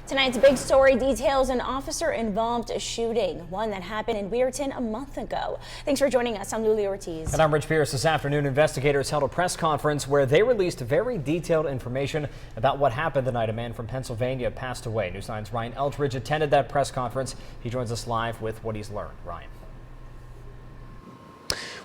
Tonight's big story details an officer-involved shooting, one that happened in Weirton a month ago. Thanks for joining us. I'm Luli Ortiz. And I'm Rich Pierce. This afternoon, investigators held a press conference where they released very detailed information about what happened the night a man from Pennsylvania passed away. News 9's Ryan Eldridge attended that press conference. He joins us live with what he's learned. Ryan.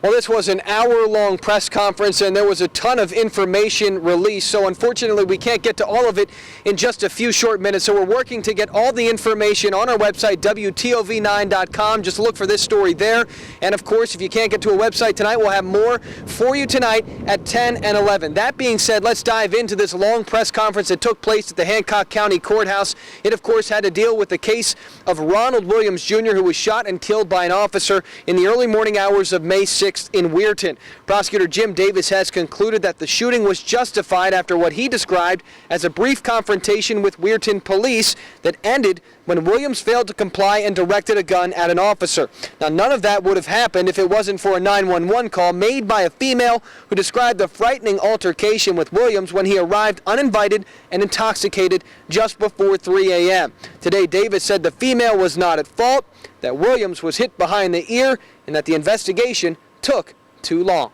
Well, this was an hour-long press conference, and there was a ton of information released. So unfortunately, we can't get to all of it in just a few short minutes. So we're working to get all the information on our website, WTOV9.com. Just look for this story there. And of course, if you can't get to a website tonight, we'll have more for you tonight at 10 and 11. That being said, let's dive into this long press conference that took place at the Hancock County Courthouse. It, of course, had to deal with the case of Ronald Williams, Jr., who was shot and killed by an officer in the early morning hours of May 6th. In Weirton. Prosecutor Jim Davis has concluded that the shooting was justified after what he described as a brief confrontation with Weirton police that ended when Williams failed to comply and directed a gun at an officer. Now, none of that would have happened if it wasn't for a 911 call made by a female who described the frightening altercation with Williams when he arrived uninvited and intoxicated just before 3 a.m. Today, Davis said the female was not at fault, that Williams was hit behind the ear, and that the investigation took too long.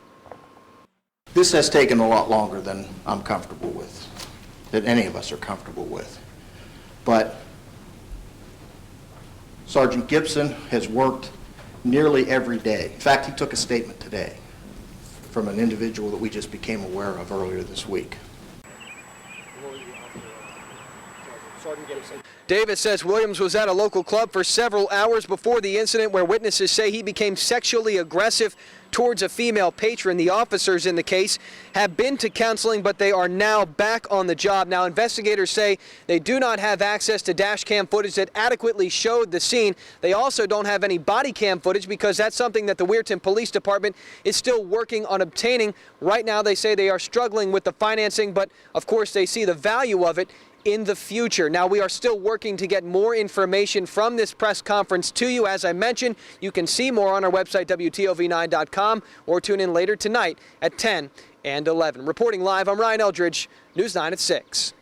This has taken a lot longer than I'm comfortable with, that any of us are comfortable with. But Sergeant Gibson has worked nearly every day. In fact, he took a statement today from an individual that we just became aware of earlier this week. Davis says Williams was at a local club for several hours before the incident where witnesses say he became sexually aggressive towards a female patron. The officers in the case have been to counseling, but they are now back on the job. Now, investigators say they do not have access to dash cam footage that adequately showed the scene. They also don't have any body cam footage because that's something that the Weirton Police Department is still working on obtaining. Right now, they say they are struggling with the financing, but of course, they see the value of it in the future. Now, we are still working to get more information from this press conference to you. As I mentioned, you can see more on our website, WTOV9.com, or tune in later tonight at 10 and 11. Reporting live, I'm Ryan Eldridge, News 9 at 6.